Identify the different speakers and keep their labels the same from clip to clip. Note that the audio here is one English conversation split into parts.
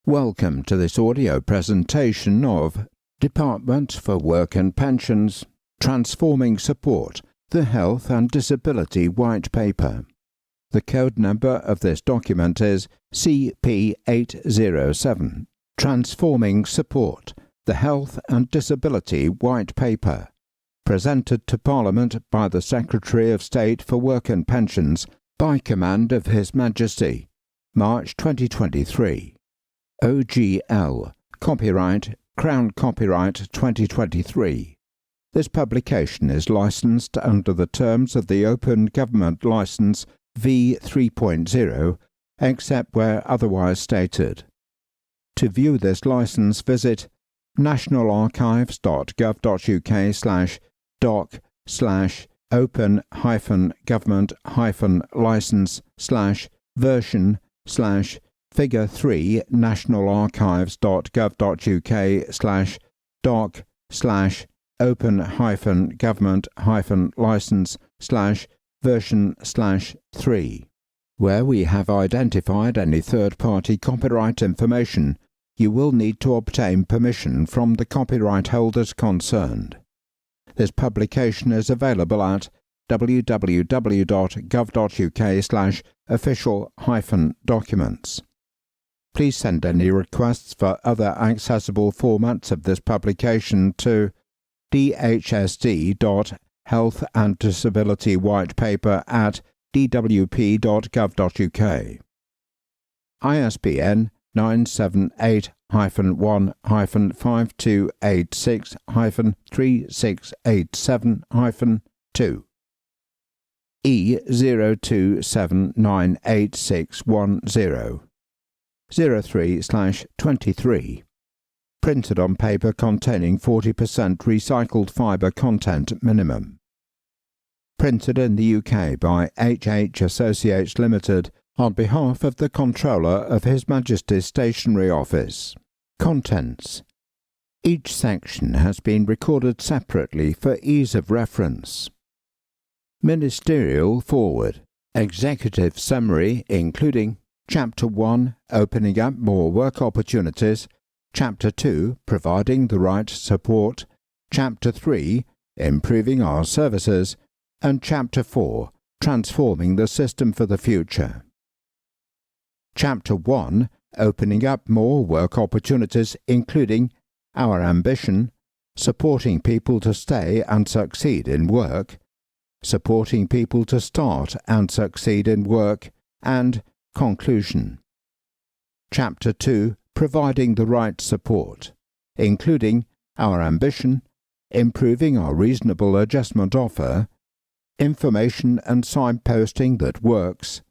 Speaker 1: Welcome to this audio presentation of Department for Work and Pensions, Transforming Support, the Health and Disability White Paper. The code number of this document is CP807, Transforming Support, the Health and Disability White Paper, presented to Parliament by the Secretary of State for Work and Pensions by command of His Majesty, March 2023. OGL, Copyright, Crown Copyright 2023. This publication is licensed under the terms of the Open Government License V3.0, except where otherwise stated. To view this license, visit nationalarchives.gov.uk/doc/open-government-license/version/Figure 3 nationalarchives.gov.uk/doc/open-government-license/version/3. Where we have identified any third-party copyright information, you will need to obtain permission from the copyright holders concerned. This publication is available at www.gov.uk/official-documents. Please send any requests for other accessible formats of this publication to dhsd.health-and-disability-whitepaper@dwp.gov.uk. ISBN 978-1-5286-3687-2 E02798610 03/23, printed on paper containing 40% recycled fibre content minimum. Printed in the UK by H.H. Associates Limited on behalf of the Controller of His Majesty's Stationery Office. Contents. Each section has been recorded separately for ease of reference. Ministerial Foreword. Executive Summary including Chapter 1, Opening up more work opportunities, Chapter 2, Providing the right support, Chapter 3, Improving our services, and Chapter 4, Transforming the system for the future. Chapter 1, Opening up more work opportunities including our ambition, supporting people to stay and succeed in work, supporting people to start and succeed in work, and conclusion. Chapter 2, Providing the right support, including our ambition, improving our reasonable adjustment offer, information and signposting that works,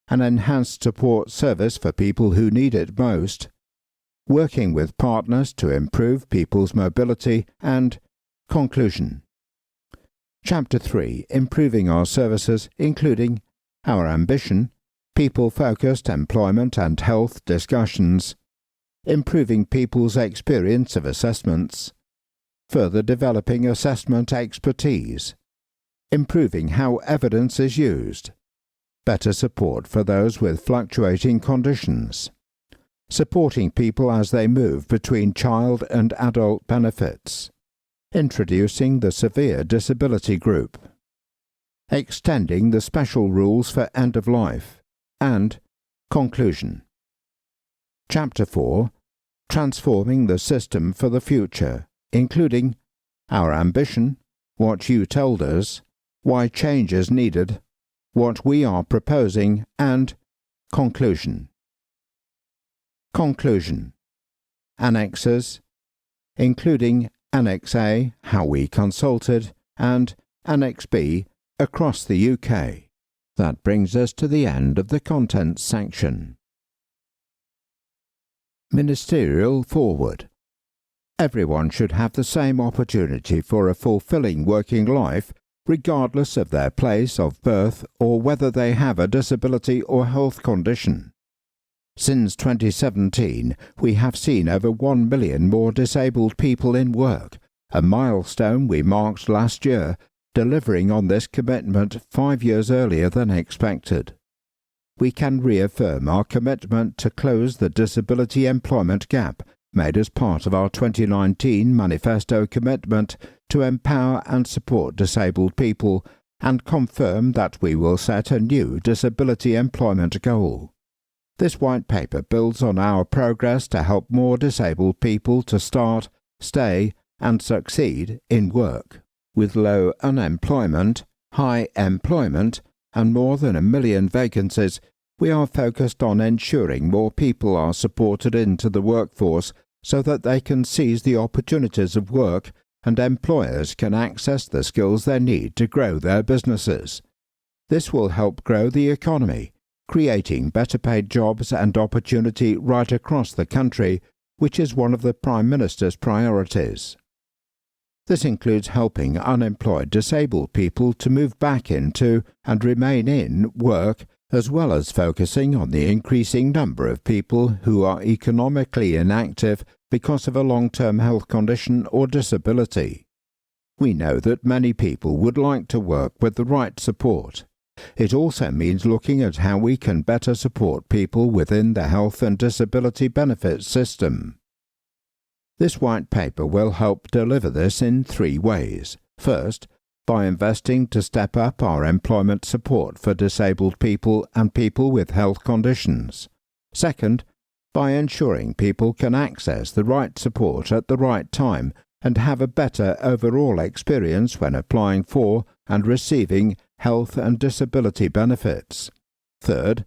Speaker 1: an enhanced support service for people who need it most, working with partners to improve people's mobility, and conclusion. Chapter 3, Improving our services, including our ambition, people-focused employment and health discussions, improving people's experience of assessments, further developing assessment expertise, improving how evidence is used, better support for those with fluctuating conditions, supporting people as they move between child and adult benefits, introducing the severe disability group, extending the special rules for end of life, and conclusion. Chapter 4, Transforming the system for the future, including our ambition, what you told us, why change is needed, what we are proposing, and conclusion. Conclusion. Annexes, including Annex A, how we consulted, and Annex B, across the UK. That brings us to the end of the contents section. Ministerial Foreword. Everyone should have the same opportunity for a fulfilling working life, regardless of their place of birth or whether they have a disability or health condition. Since 2017, we have seen over 1 million more disabled people in work, a milestone we marked last year, delivering on this commitment 5 years earlier than expected. we can reaffirm our commitment to close the disability employment gap made as part of our 2019 manifesto commitment to empower and support disabled people, and confirm that we will set a new disability employment goal. This white paper builds on our progress to help more disabled people to start, stay, and succeed in work. With low unemployment, high employment, and more than 1 million vacancies, we are focused on ensuring more people are supported into the workforce so that they can seize the opportunities of work and employers can access the skills they need to grow their businesses. This will help grow the economy, creating better paid jobs and opportunity right across the country, which is one of the Prime Minister's priorities. This includes helping unemployed disabled people to move back into and remain in work, as well as focusing on the increasing number of people who are economically inactive because of a long-term health condition or disability. We know that many people would like to work with the right support. It also means looking at how we can better support people within the health and disability benefits system. This white paper will help deliver this in 3 ways. First, by investing to step up our employment support for disabled people and people with health conditions. Second, by ensuring people can access the right support at the right time and have a better overall experience when applying for and receiving health and disability benefits. Third,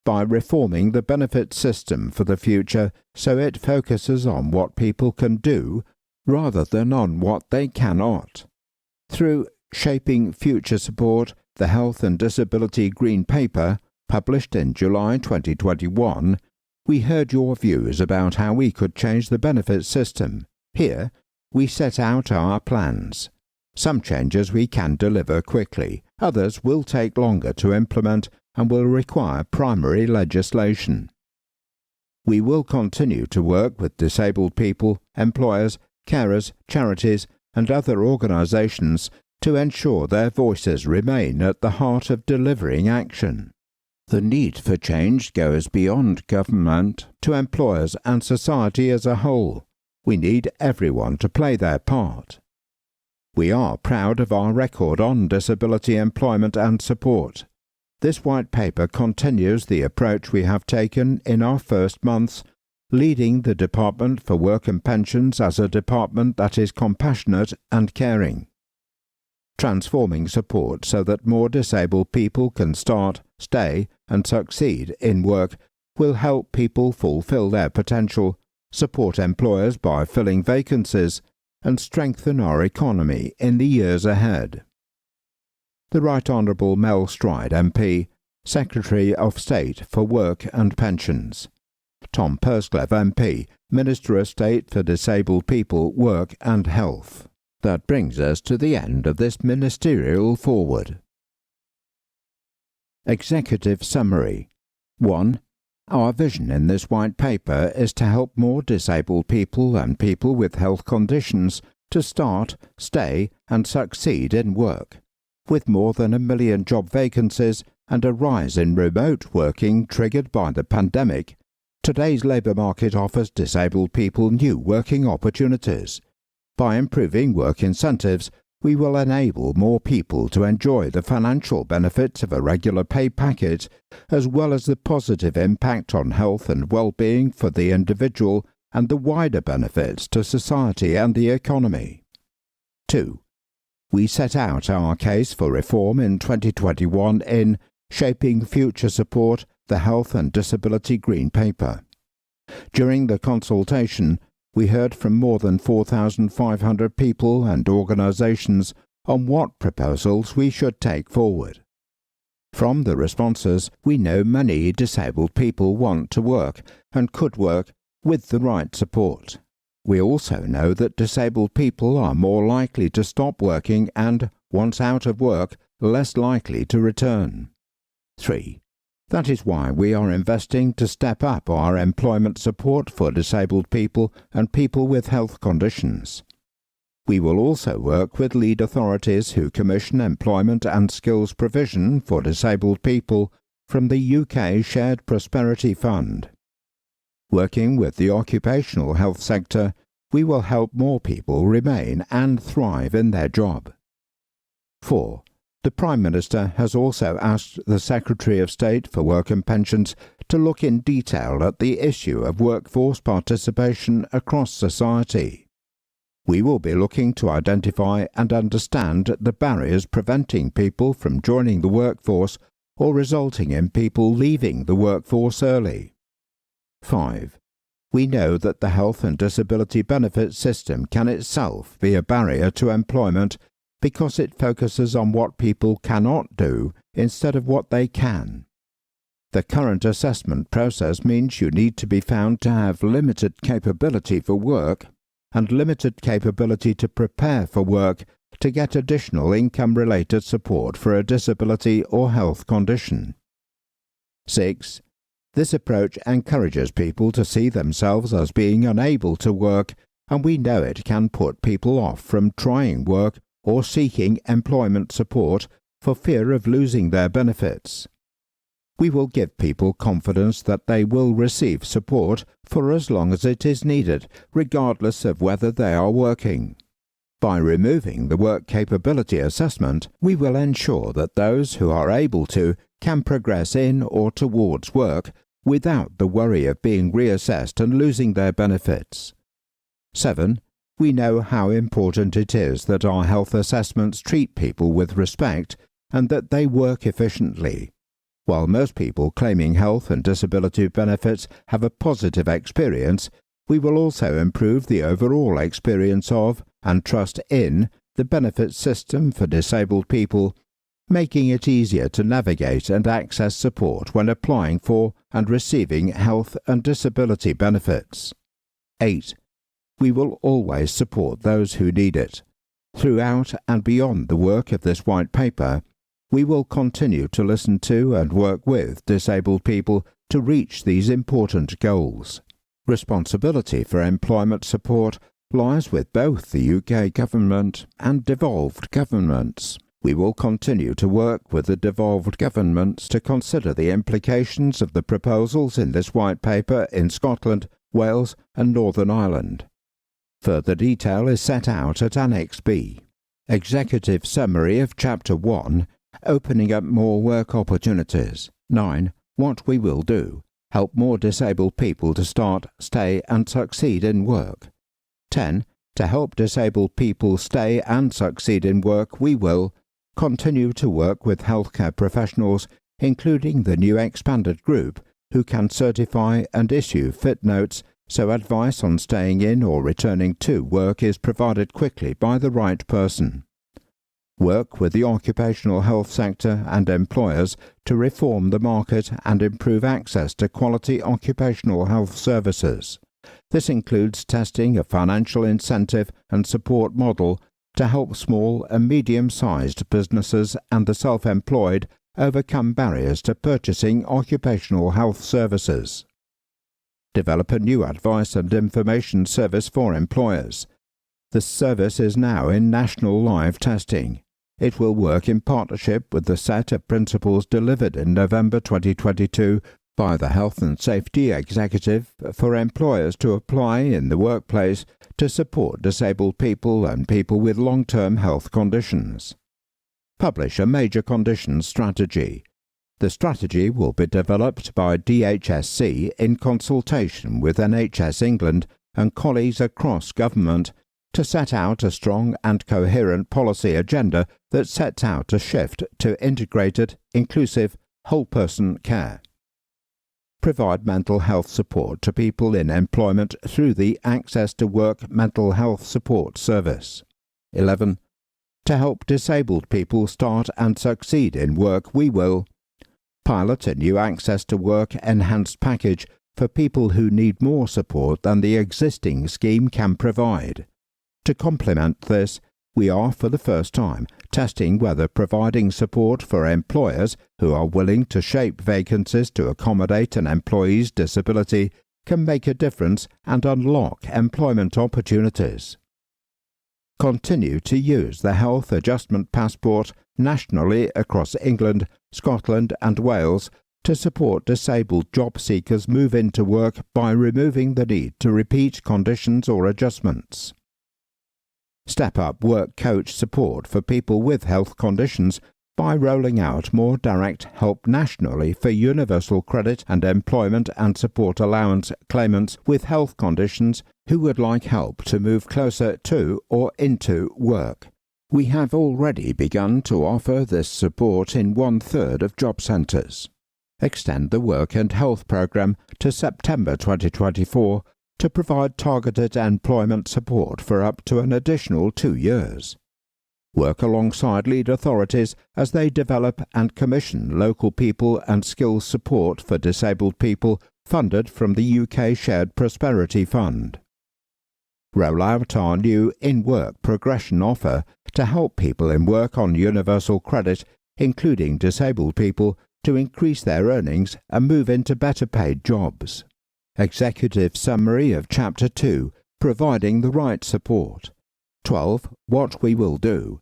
Speaker 1: by reforming the benefit system for the future so it focuses on what people can do rather than on what they cannot. Through Shaping Future Support, the Health and Disability Green Paper, published in July 2021, we heard your views about how we could change the benefit system. Here, we set out our plans. Some changes we can deliver quickly, others will take longer to implement and will require primary legislation. We will continue to work with disabled people, employers, carers, charities, and other organisations to ensure their voices remain at the heart of delivering action. The need for change goes beyond government to employers and society as a whole. We need everyone to play their part. We are proud of our record on disability employment and support. This white paper continues the approach we have taken in our first months, leading the Department for Work and Pensions as a department that is compassionate and caring. Transforming support so that more disabled people can start, stay, and succeed in work will help people fulfill their potential, support employers by filling vacancies, and strengthen our economy in the years ahead. The Right Honourable Mel Stride MP, Secretary of State for Work and Pensions. Tom Purscleve MP, Minister of State for Disabled People, Work and Health. That brings us to the end of this Ministerial Foreword. Executive Summary. 1. Our vision in this white paper is to help more disabled people and people with health conditions to start, stay, and succeed in work. With more than 1 million job vacancies and a rise in remote working triggered by the pandemic, today's labour market offers disabled people new working opportunities. By improving work incentives, we will enable more people to enjoy the financial benefits of a regular pay packet, as well as the positive impact on health and well-being for the individual and the wider benefits to society and the economy. 2. We set out our case for reform in 2021 in Shaping Future Support, the Health and Disability Green Paper. During the consultation, we heard from more than 4,500 people and organisations on what proposals we should take forward. From the responses, we know many disabled people want to work and could work with the right support. We also know that disabled people are more likely to stop working and, once out of work, less likely to return. 3. That is why we are investing to step up our employment support for disabled people and people with health conditions. We will also work with lead authorities who commission employment and skills provision for disabled people from the UK Shared Prosperity Fund. Working with the occupational health sector, we will help more people remain and thrive in their job. 4. The Prime Minister has also asked the Secretary of State for Work and Pensions to look in detail at the issue of workforce participation across society. We will be looking to identify and understand the barriers preventing people from joining the workforce or resulting in people leaving the workforce early. 5. We know that the health and disability benefit system can itself be a barrier to employment because it focuses on what people cannot do instead of what they can. The current assessment process means you need to be found to have limited capability for work and limited capability to prepare for work to get additional income-related support for a disability or health condition. 6. This approach encourages people to see themselves as being unable to work, and we know it can put people off from trying work or seeking employment support for fear of losing their benefits. We will give people confidence that they will receive support for as long as it is needed, regardless of whether they are working. By removing the work capability assessment, we will ensure that those who are able to can progress in or towards work without the worry of being reassessed and losing their benefits. 7. We know how important it is that our health assessments treat people with respect and that they work efficiently. While most people claiming health and disability benefits have a positive experience, we will also improve the overall experience of and trust in the benefit system for disabled people, making it easier to navigate and access support when applying for and receiving health and disability benefits. 8. We will always support those who need it. Throughout and beyond the work of this white paper, we will continue to listen to and work with disabled people to reach these important goals. Responsibility for employment support lies with both the UK government and devolved governments. We will continue to work with the devolved governments to consider the implications of the proposals in this white paper in Scotland, Wales and Northern Ireland. Further detail is set out at Annex B. Executive Summary of Chapter 1, Opening up more work opportunities. 9. What we will do. Help more disabled people to start, stay and succeed in work. 10. To help disabled people stay and succeed in work, we will continue to work with healthcare professionals, including the new expanded group, who can certify and issue fit notes so advice on staying in or returning to work is provided quickly by the right person. Work with the occupational health sector and employers to reform the market and improve access to quality occupational health services. This includes testing a financial incentive and support model to help small and medium-sized businesses and the self-employed overcome barriers to purchasing occupational health services. Develop a new advice and information service for employers. The service is now in national live testing. It will work in partnership with the set of principles delivered in November 2022 by the Health and Safety Executive for employers to apply in the workplace to support disabled people and people with long-term health conditions. Publish a major conditions strategy. The strategy will be developed by DHSC in consultation with NHS England and colleagues across government to set out a strong and coherent policy agenda that sets out a shift to integrated, inclusive, whole-person care. Provide mental health support to people in employment through the Access to Work Mental Health Support Service. 11. To help disabled people start and succeed in work, we will pilot a new Access to Work enhanced package for people who need more support than the existing scheme can provide. To complement this, we are for the first time testing whether providing support for employers who are willing to shape vacancies to accommodate an employee's disability can make a difference and unlock employment opportunities. Continue to use the Health Adjustment Passport nationally across England, Scotland and Wales to support disabled job seekers move into work by removing the need to repeat conditions or adjustments. Step up work coach support for people with health conditions by rolling out more direct help nationally for universal credit and employment and support allowance claimants with health conditions who would like help to move closer to or into work. We have already begun to offer this support in 1/3 of job centres. Extend the Work and Health Programme to September 2024 to provide targeted employment support for up to an additional 2 years. Work alongside lead authorities as they develop and commission local people and skills support for disabled people funded from the UK Shared Prosperity Fund. Roll out our new in-work progression offer to help people in work on universal credit, including disabled people, to increase their earnings and move into better paid jobs. Executive summary of Chapter 2, providing the right support. 12. What we will do.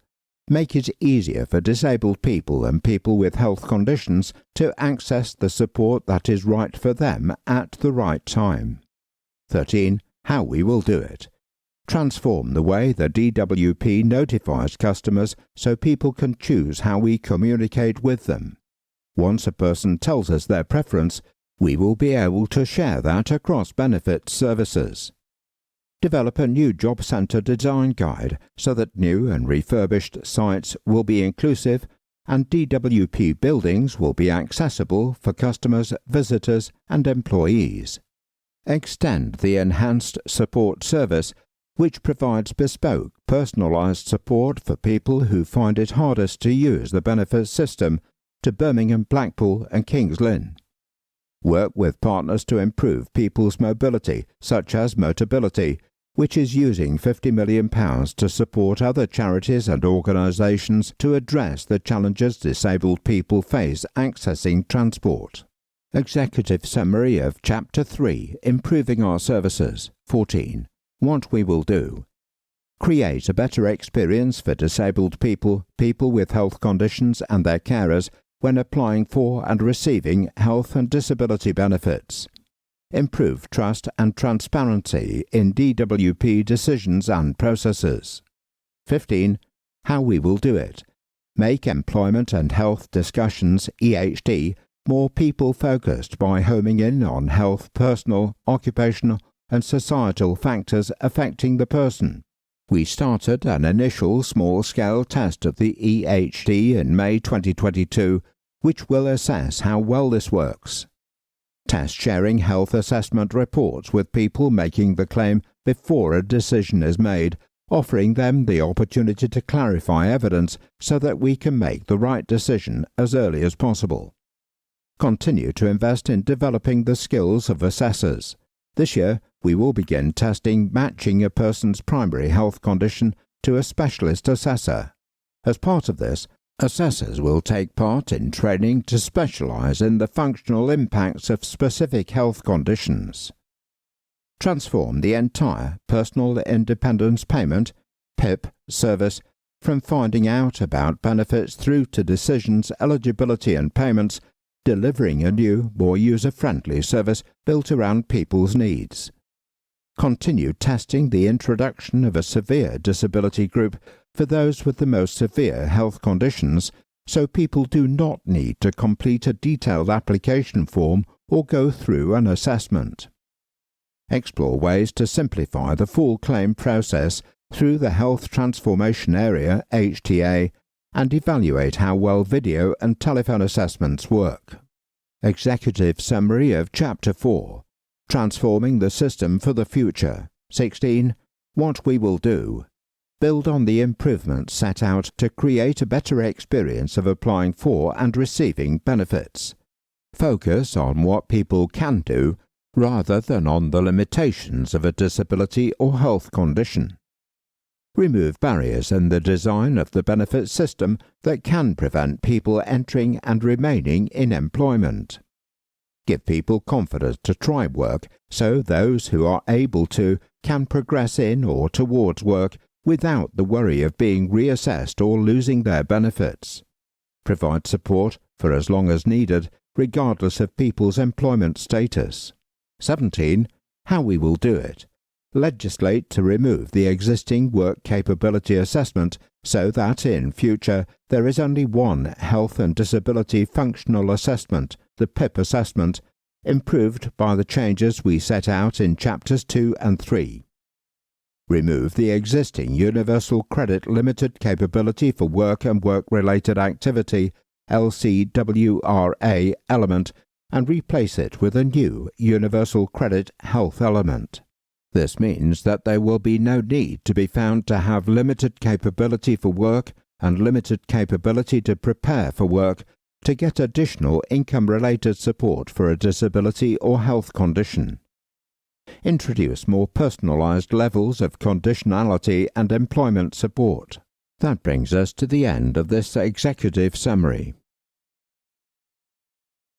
Speaker 1: Make it easier for disabled people and people with health conditions to access the support that is right for them at the right time. 13. How we will do it. Transform the way the DWP notifies customers so people can choose how we communicate with them. Once a person tells us their preference, we will be able to share that across benefit services. Develop a new job centre design guide so that new and refurbished sites will be inclusive and DWP buildings will be accessible for customers, visitors and employees. Extend the enhanced support service, which provides bespoke, personalised support for people who find it hardest to use the benefits system, to Birmingham, Blackpool and Kings Lynn. Work with partners to improve people's mobility, such as Motability, which is using £50 million to support other charities and organisations to address the challenges disabled people face accessing transport. Executive summary of Chapter 3, Improving Our Services. 14. What we will do. Create a better experience for disabled people, people with health conditions and their carers when applying for and receiving health and disability benefits. Improve trust and transparency in DWP decisions and processes. 15. How we will do it. Make employment and health discussions, EHD, more people-focused by homing in on health, personal, occupational and societal factors affecting the person. We started an initial small-scale test of the EHD in May 2022, which will assess how well this works. Test sharing health assessment reports with people making the claim before a decision is made, offering them the opportunity to clarify evidence so that we can make the right decision as early as possible. Continue to invest in developing the skills of assessors. This year, we will begin testing matching a person's primary health condition to a specialist assessor. As part of this, assessors will take part in training to specialise in the functional impacts of specific health conditions. Transform the entire Personal Independence Payment (PIP) service from finding out about benefits through to decisions, eligibility and payments, delivering a new, more user-friendly service built around people's needs. Continue testing the introduction of a severe disability group for those with the most severe health conditions, so people do not need to complete a detailed application form or go through an assessment. Explore ways to simplify the full claim process through the Health Transformation Area (HTA) and evaluate how well video and telephone assessments work. Executive summary of Chapter 4. Transforming the system for the future. 16. What we will do. Build on the improvements set out to create a better experience of applying for and receiving benefits. Focus on what people can do rather than on the limitations of a disability or health condition. Remove barriers in the design of the benefit system that can prevent people entering and remaining in employment. Give people confidence to try work so those who are able to can progress in or towards work without the worry of being reassessed or losing their benefits. Provide support for as long as needed regardless of people's employment status. 17. How we will do it. Legislate to remove the existing work capability assessment so that in future there is only one health and disability functional assessment, the PIP assessment, improved by the changes we set out in Chapters 2 and 3. Remove the existing Universal Credit Limited Capability for Work and Work-Related Activity LCWRA element and replace it with a new Universal Credit Health element. This means that there will be no need to be found to have limited capability for work and limited capability to prepare for work to get additional income-related support for a disability or health condition. Introduce more personalised levels of conditionality and employment support. That brings us to the end of this executive summary.